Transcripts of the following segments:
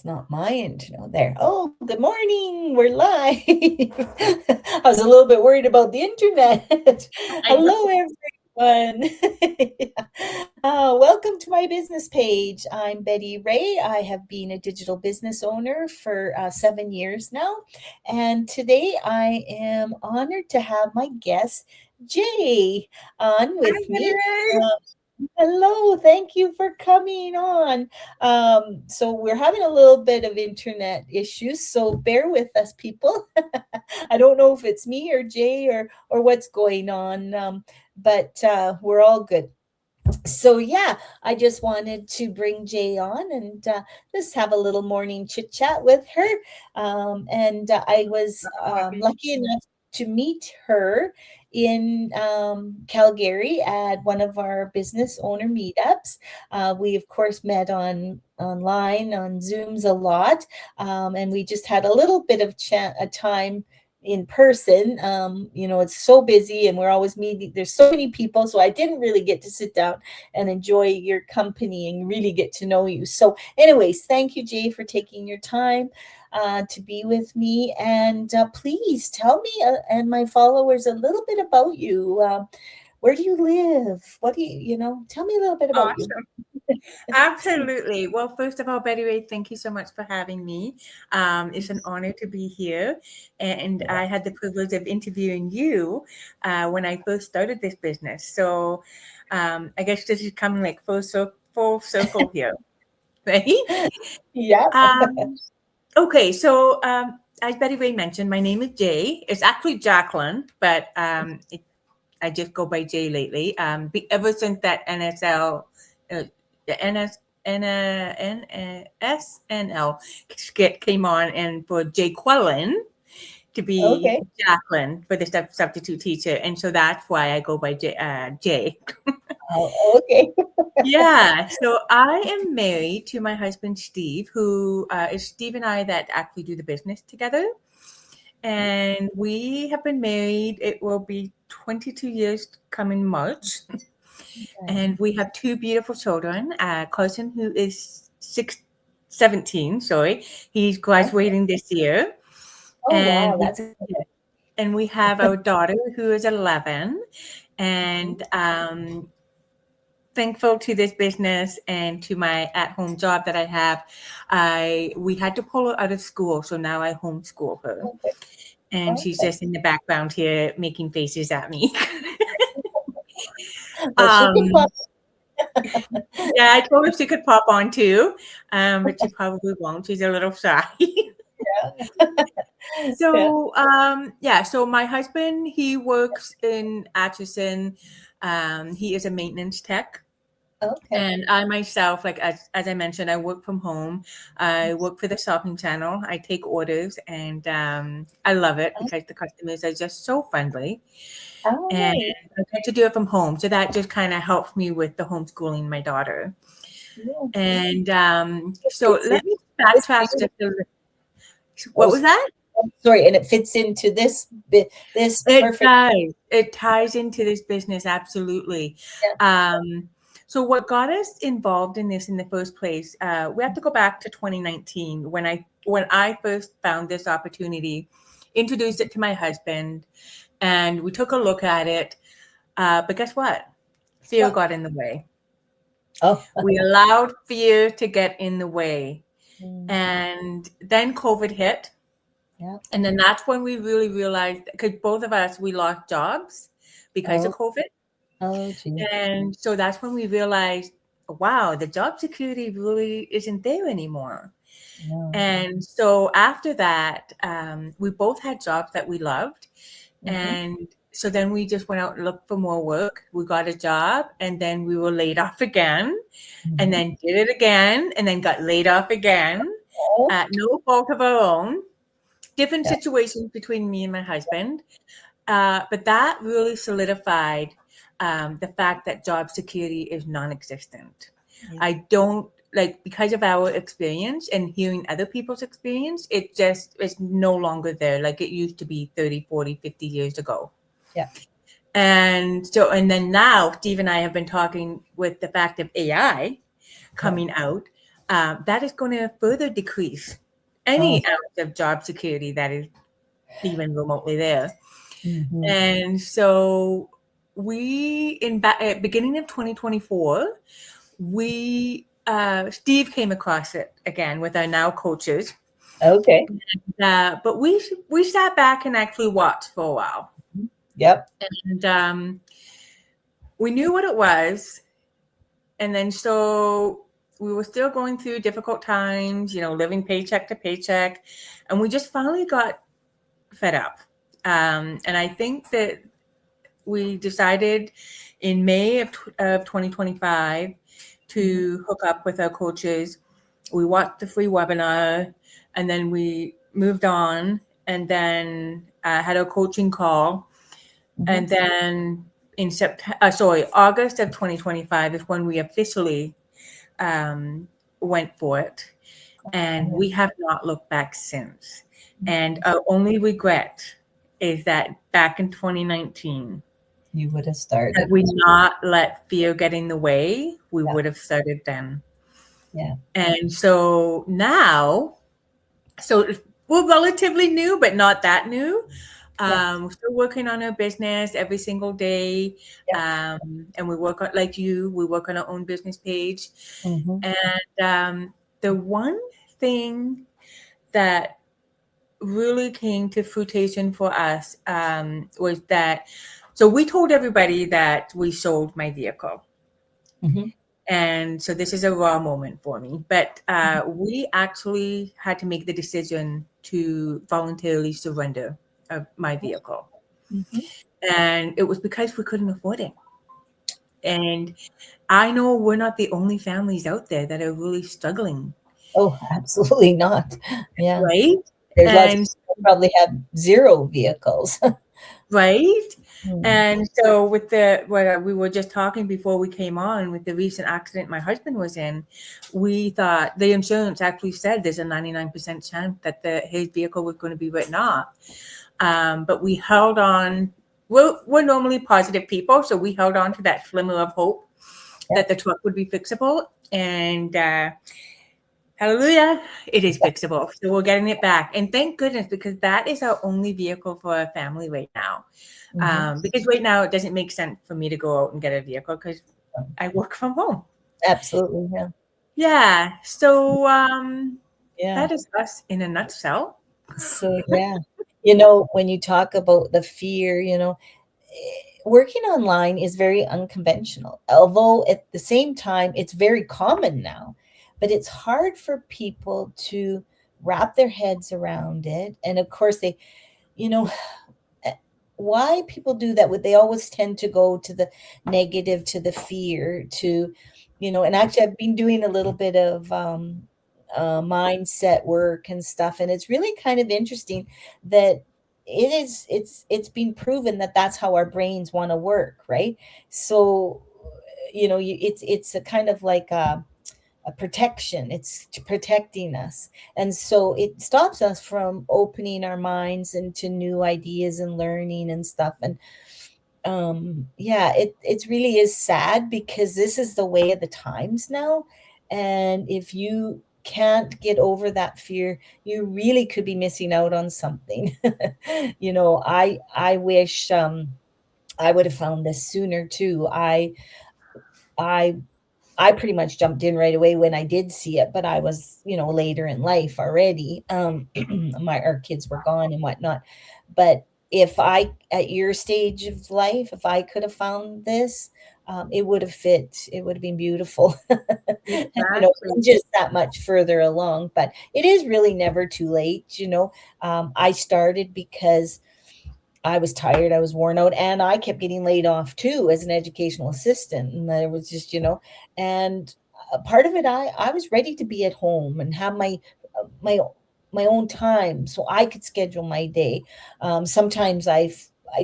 It's not my internet there. Oh, good morning. We're live. I was a little bit worried about the internet. I know. Hello, everyone. Welcome to my business page. I'm Betty Rae. I have been a digital business owner for 7 years now. And today I am honored to have my guest, Jay, on Hi, with Betty me. Rae. Hello, thank you for coming on. So we're having a little bit of internet issues, so bear with us, people. I don't know if it's me or Jay or what's going on, but we're all good. So yeah, I just wanted to bring Jay on and just have a little morning chit chat with her. And I was lucky enough to meet her in Calgary at one of our business owner meetups. We of course met online on Zooms a lot, and we just had a little bit of a time in person. It's so busy and we're always meeting. There's so many people, so I didn't really get to sit down and enjoy your company and really get to know you. So, anyways, thank you, Jay, for taking your time to be with me. And please tell me and my followers a little bit about you. Where do you live? What do tell me a little bit about you. Awesome. Absolutely. Well, first of all, Betty Rae, thank you so much for having me. It's an honor to be here. And I had the privilege of interviewing you when I first started this business. So I guess this is coming like full circle here, right? Yeah. Um, okay, so as Betty Rae mentioned, my name is Jay. It's actually Jacqueline, but I just go by Jay lately. Ever since that uh, the SNL skit came on, and for Jay Quellen to be Okay. Jacqueline for the substitute teacher, and so that's why I go by Jay. Oh, okay. Yeah, so I am married to my husband Steve, who is Steve and I that actually do the business together. And we have been married, it will be 22 years coming March. And we have two beautiful children. Carson, who is 17, sorry, he's Okay. graduating this year. Oh, And wow. we, That's and we have our daughter, who is 11. Mhm. And thankful to this business and to my at-home job that I have. We had to pull her out of school, so now I homeschool her. Okay. And she's Okay. just in the background here making faces at me. Well, she can um, pop. yeah, I told her she could pop on too, but she probably won't. She's a little shy. Yeah. So my husband, he works in Atchison. He is a maintenance tech. Okay. And I myself, like as I mentioned, I work from home. I work for the shopping channel. I take orders, and I love it because the customers are just so friendly, Oh, and nice. I get to do it from home. So that just kind of helps me with the homeschooling my daughter. Yeah. And It so fits in let me this backtrack beautiful. just a little. Oh, What was that? sorry, and it fits into this It perfect. does. It ties into this business absolutely. Yeah. Um, so what got us involved in this in the first place? We have to go back to 2019 when I first found this opportunity, introduced it to my husband, and we took a look at it. But guess what? Fear What? got in the way. Oh. We allowed fear to get in the way, Mm, and then COVID hit. yeah. And then that's when we really realized, because both of us, we lost jobs because of Oh. COVID. Oh, gee. And so that's when we realized, wow, the job security really isn't there anymore. No. And so after that, we both had jobs that we loved. Mm-hmm. And so then we just went out and looked for more work. We got a job, and then we were laid off again, and Mm-hmm. then did it again, and then got laid off again Oh. at no fault of our own. Different Yeah. situations between me and my husband. But that really solidified the fact that job security is non-existent. Yeah. I don't like, because of our experience and hearing other people's experience, it just is no longer there like it used to be 30, 40, 50 years ago. Yeah. And then now Steve and I have been talking with the fact of AI Yeah. coming out. that is going to further decrease Oh. any ounce of job security that is even remotely there. Mhm. And so at beginning of 2024, we Steve came across it again with our now coaches. Okay. But we sat back and actually watched for a while, Yep. and we knew what it was. And then so we were still going through difficult times, living paycheck to paycheck, and we just finally got fed up. And I think that we decided in May of 2025 Mhm. to hook up with our coaches. We watched the free webinar, and then we moved on, and then had a coaching call. Mhm. And then in August of 2025 is when we officially went for it. And Oh, we have not looked back since. And our only regret is that back in 2019, you would have had started. we not let fear get in the way, we Yeah. would have started then. Yeah. And so now, so we're relatively new, but not that new. Yeah. We're still working on our business every single day. Yeah. And we work on, like you, we work on our own business page. Mhm. And the one thing that really came to fruition for us was that, so we told everybody that we sold my vehicle. Mhm. And so this is a raw moment for me, but we actually had to make the decision to voluntarily surrender my vehicle. Mhm. And it was because we couldn't afford it. And I know we're not the only families out there that are really struggling, Oh, absolutely not. Yeah. right? There's lots of And people probably have 0 vehicles. right. Mm. And so with the what we were just talking before we came on with the recent accident my husband was in, we thought the insurance actually said there's a 99% chance that his vehicle was going to be written off. But we held on. We're normally positive people, so we held on to that glimmer of hope Yeah. that the truck would be fixable. And hallelujah, it is fixable. So we're getting it back. And thank goodness, because that is our only vehicle for our family right now. Mhm. Because right now it doesn't make sense for me to go out and get a vehicle because I work from home. Absolutely. Yeah. Yeah. So Yeah. that is us in a nutshell. So, yeah. When you talk about the fear, working online is very unconventional, although at the same time, it's very common now. But it's hard for people to wrap their heads around it. And of course, you know, why people do that, would they always tend to go to the negative, to the fear, and actually I've been doing a little bit of mindset work and stuff, and it's really kind of interesting that it's been proven that that's how our brains want to work, right? So it's a kind of like a protection. It's protecting us. And so it stops us from opening our minds into new ideas and learning and stuff. And yeah, it really is sad because this is the way of the times now. And if you can't get over that fear, you really could be missing out on something. I wish I would have found this sooner too. I I pretty much jumped in right away when I did see it, but I was, later in life already. Our kids were gone and whatnot. But if I, at your stage of life, if I could have found this, it would have fit. It would have been beautiful. And, Exactly. I'm just that much further along. But it is really never too late. I started because I was tired, I was worn out, and I kept getting laid off too as an educational assistant. And there was just, and part of it, I was ready to be at home and have my my own time so I could schedule my day. Sometimes I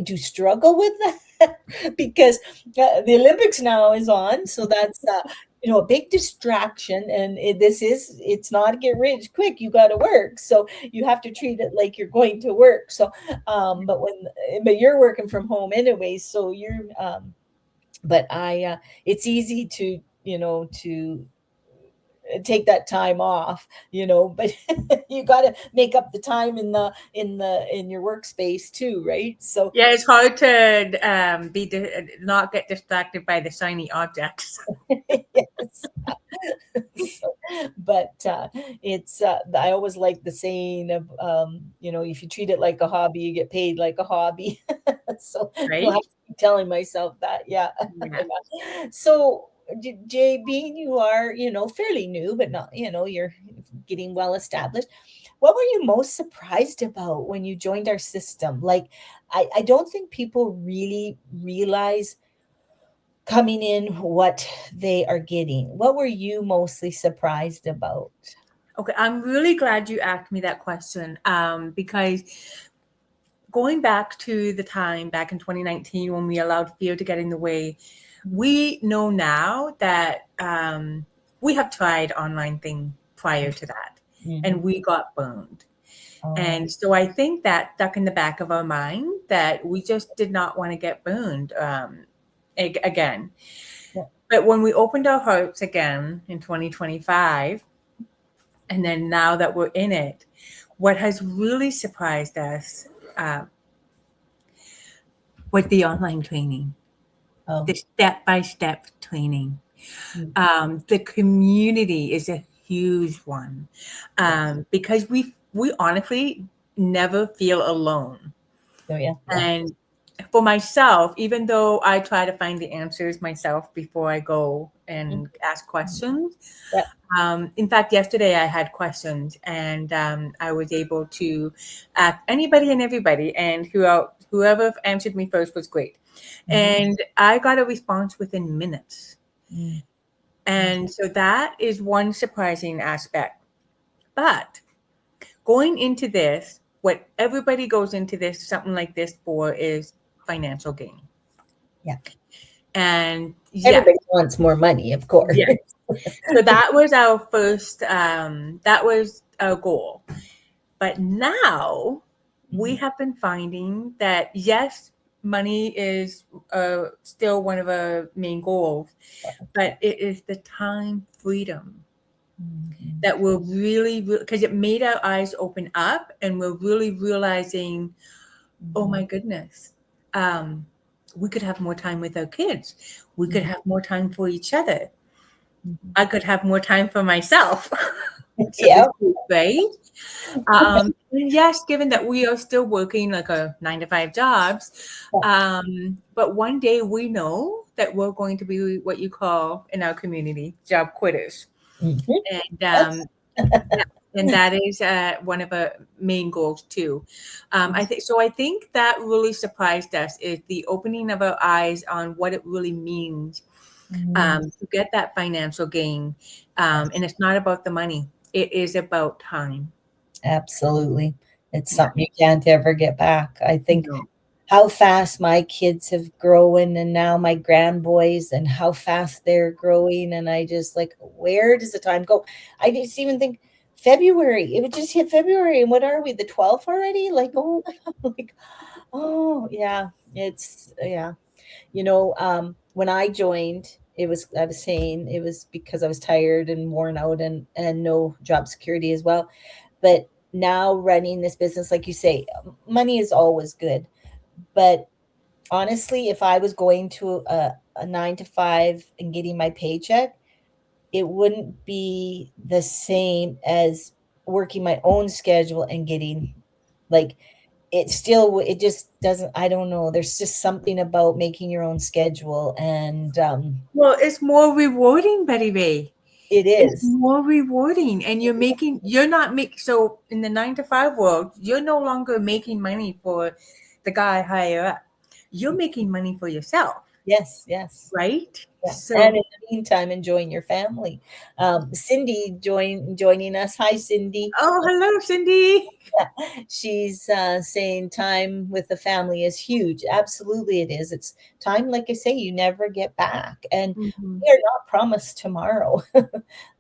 do struggle with that because the Olympics now is on, so that's a big distraction, and it's not a get rich quick. You got to work, so you have to treat it like you're going to work. So but you're working from home anyway, so you're but I it's easy to take that time off, but you got to make up the time in your workspace too, right? So Yeah, it's hard to not get distracted by the shiny objects. yes. So, but it's I always like the saying of if you treat it like a hobby, you get paid like a hobby. So I'll have Right? to keep telling myself that. Yeah. Yeah. Yeah. So Jay, being you are fairly new, but not you're getting well established. What were you most surprised about when you joined our system? Like, I don't think people really realize coming in what they are getting. What were you mostly surprised about? Okay, I'm really glad you asked me that question, because going back to the time back in 2019 when we allowed fear to get in the way, we know now that we have tried online thing prior to that, Mhm. and we got burned. Oh, And so I think that stuck in the back of our mind that we just did not want to get burned again. yeah. But when we opened our hearts again in 2025, and then now that we're in it, what has really surprised us uh, was the online training, Oh, the step by step training. mm, The community is a huge one, yeah. because we honestly never feel alone. Oh, yeah. Yeah. And for myself, even though I try to find the answers myself before I go Mhm. and ask questions, Yeah. in fact, yesterday I had questions, and I was able to ask anybody and everybody, and whoever answered me first was great. Mhm. And I got a response within minutes. Mm, mm, And so that is one surprising aspect. But going into this, what everybody goes into this, something like this for, is financial gain. yeah. And yes, Everybody wants more money, of course. yes. So that was our first, that was our goal. But now we Mhm. have been finding that, yes, money is still one of our main goals, but it is the time freedom Mhm. that we're really, because it made our eyes open up, and we're really realizing, oh Mhm. my goodness, um, we could have more time with our kids. We could Mhm. have more time for each other. Mhm. I could have more time for myself. So this Yeah. is great. And yes, given that we are still working like a 9 to 5 jobs, but one day we know that we're going to be what you call in our community job quitters, Mhm. and Yes. yeah, and that is one of our main goals too. I think so. I think that really surprised us is the opening of our eyes on what it really means Mhm. to get that financial gain, and it's not about the money; it is about time. Absolutely. It's Yeah. something you can't ever get back. I think No. how fast my kids have grown and now my grandboys and how fast they're growing. And I just like, where does the time go? I just even think February, it would just hit February. And what are we, the 12th already? Like, oh, like, oh, yeah, yeah. When I joined, I was saying it was because I was tired and worn out and no job security as well. But now running this business, like you say, money is always good. But honestly, if I was going to a 9 to 5 and getting my paycheck, it wouldn't be the same as working my own schedule and getting like it just doesn't. I don't know. There's just something about making your own schedule, and Well, it's more rewarding, Betty Rae. it It's is. more rewarding, and you're not making, so in the 9 to 5 world, you're no longer making money for the guy higher up. You're making money for yourself, Yes, yes. right? Yeah, and So, in the meantime, enjoying your family. Cindy joining us. Hi, Cindy. oh, hello, Cindy. She's saying time with the family is huge. Absolutely, it is. It's time, like I say, you never get back, and Mhm. we are not promised tomorrow.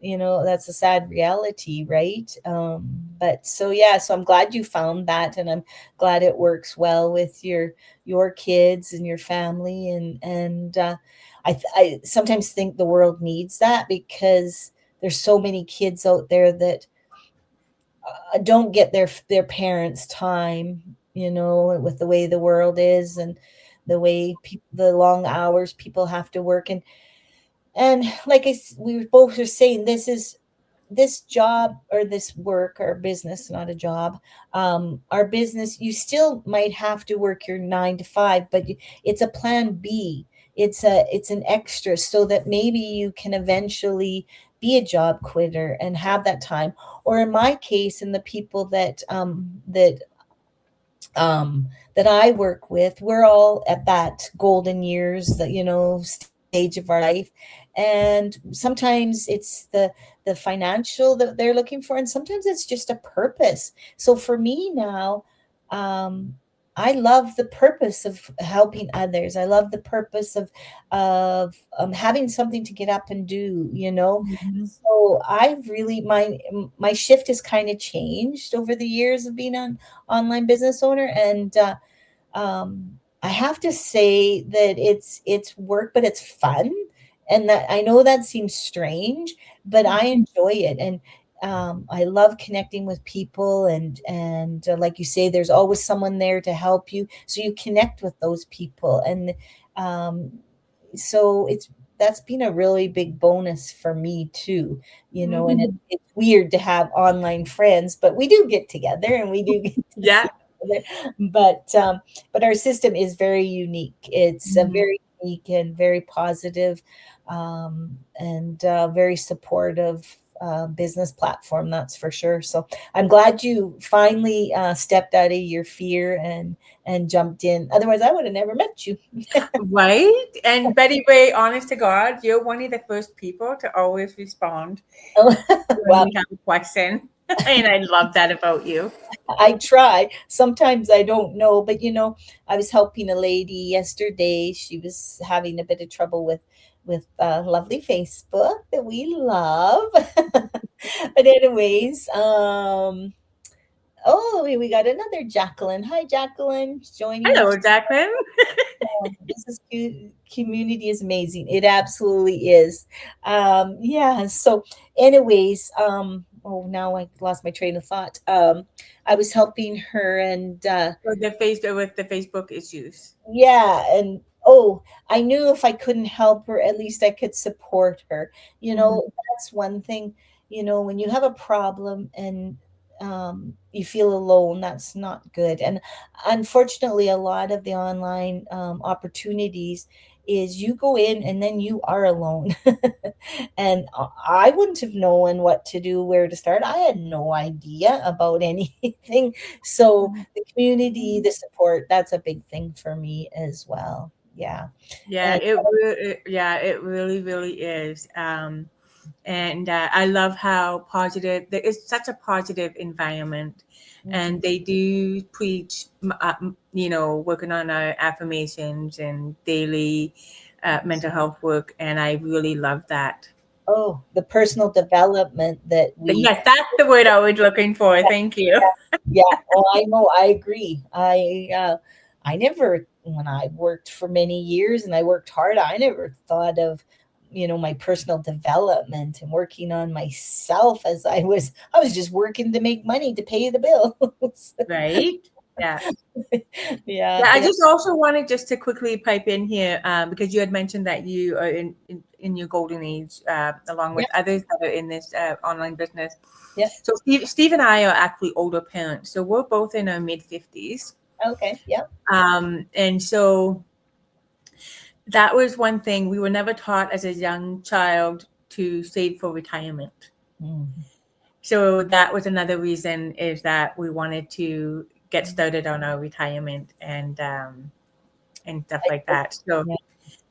That's a sad reality, right? But so yeah, so I'm glad you found that, and I'm glad it works well with your kids and your family, and I sometimes think the world needs that because there's so many kids out there that don't get their parents' time, with the way the world is, and the way the long hours people have to work. And like we were both just saying, this job or this work or business, not a job, our business, you still might have to work your 9 to 5, but it's a plan B. It's an extra, so that maybe you can eventually be a job quitter and have that time. Or in my case, and the people that I work with, we're all at that golden years, that stage of our life, and sometimes it's the financial that they're looking for, and sometimes it's just a purpose. So for me now, um, I love the purpose of helping others. I love the purpose of having something to get up and do. Mhm. So I've really my shift has kind of changed over the years of being an online business owner, and I have to say that it's work, but it's fun, and that I know that seems strange, but I enjoy it, and I love connecting with people, and like you say, there's always someone there to help you, so you connect with those people, and um, so that's been a really big bonus for me too, and Mhm. it's weird to have online friends, but we do get together and we do get to see Yeah. each other. But our system is very unique. It's a Mhm. very unique and very positive, and very supportive business platform, that's for sure. So I'm glad you finally stepped out of your fear and jumped in. Otherwise, I would have never met you. Right? And Betty Rae, honest to God, you're one of the first people to always respond when Well, we have a question. And I love that about you. I try. Sometimes I don't know, but I was helping a lady yesterday. She was having a bit of trouble with lovely Facebook that we love. But anyways, oh, we got another Jacqueline. Hi, Jacqueline, joining us. Hello, Jacqueline. This is community is amazing. It absolutely is. Yeah. So, anyways, oh, now I lost my train of thought. I was helping her, and With the Facebook issues. yeah, and oh, I knew if I couldn't help her, at least I could support her. Mhm. That's one thing. When you have a problem and you feel alone, that's not good. And unfortunately, a lot of the online opportunities is you go in and then you are alone. And I wouldn't have known what to do, where to start. I had no idea about anything. So the community, the support, that's a big thing for me as well. Yeah. Yeah, And yeah, it really, really is. And I love how positive there is such a positive environment, mhm. and they do preach, working on our affirmations and daily mental health work, and I really love that. Oh, the personal development that we Yes, that's the word I was looking for. Thank you. yeah, well, I know, I agree. I never, when I worked for many years and I worked hard, I never thought of, my personal development and working on myself, as I was just working to make money to pay the bills. Right? Yeah. Yeah, Yeah, I yeah, just also wanted just to quickly pipe in here because you had mentioned that you are in your golden age along yeah, with others that are in this online business. yeah. So Steve and I are actually older parents. So we're both in our mid 50s. Okay, yeah. And so that was one thing we were never taught as a young child to save for retirement. Mhm. So that was another reason is that we wanted to get started on our retirement and stuff like that. So Yeah.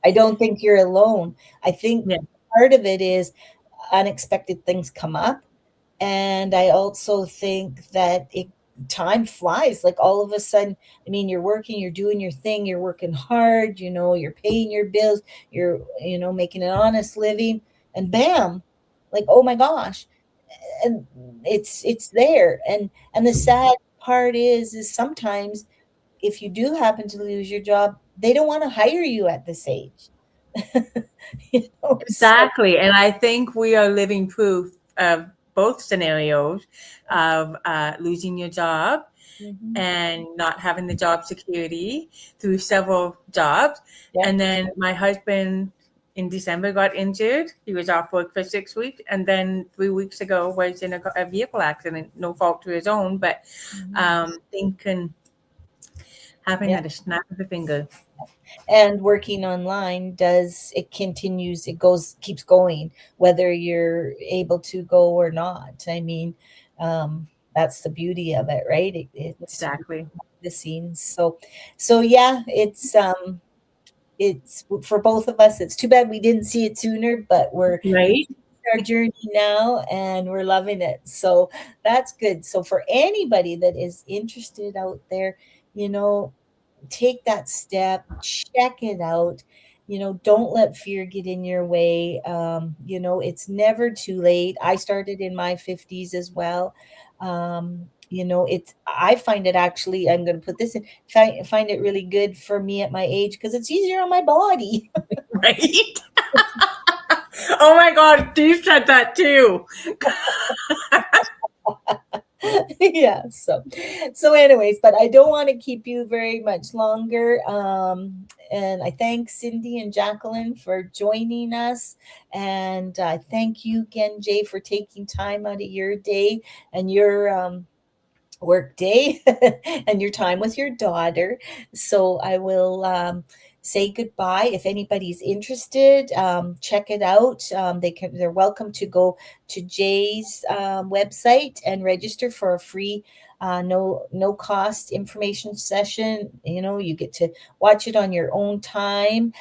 I don't think you're alone. I think yeah. part of it is unexpected things come up. And I also think that time flies. Like all of a sudden, I mean, you're working, you're doing your thing, you're working hard, you're paying your bills, you're, making an honest living, and bam, like, oh my gosh. And it's there. And the sad part is sometimes if you do happen to lose your job, they don't want to hire you at this age. So Exactly. And I think we are living proof of both scenarios of losing your job mhm, and not having the job security through several jobs. yeah. And then my husband in December got injured. He was off work for 6 weeks. And then 3 weeks ago was in a vehicle accident, no fault to his own, but Mhm. things can happen Yeah. at a snap of a finger. And working online does, it continues, it goes, keeps going, whether you're able to go or not. I mean, that's the beauty of it, right? It's Exactly. the scenes. So yeah, it's for both of us. It's too bad we didn't see it sooner, but we're Right? our journey now and we're loving it. So that's good. So for anybody that is interested out there, you know, take that step, check it out. Don't let fear get in your way. It's never too late. I started in my 50s as well. It's, I find it actually, I'm going to put this in, find it really good for me at my age because it's easier on my body. Right? Oh my God, Steve said that too. Yeah, so anyways, but I don't want to keep you very much longer. And I thank Cindy and Jacqueline for joining us, and thank you again, Jay, for taking time out of your day and your work day and your time with your daughter. So I will say goodbye. If anybody's interested, check it out. They're welcome to go to Jay's website and register for a free no cost information session. You get to watch it on your own time.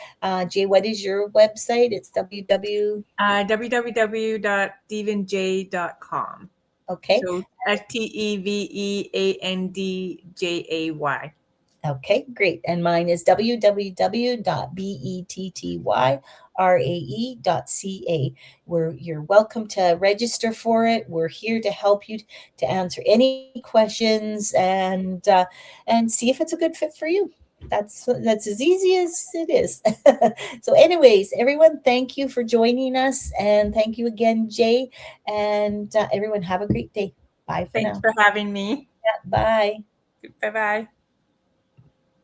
Jay, what is your website? It's www. www.stevenj.com. Okay. So STEVEANDJAY. Okay, great. And mine is www.bettyrae.ca. You're welcome to register for it. We're here to help you to answer any questions and see if it's a good fit for you. That's as easy as it is. So, anyways, everyone, thank you for joining us, and thank you again, Jay. And everyone, have a great day. Bye for Thanks now. for having me. Bye. Bye bye.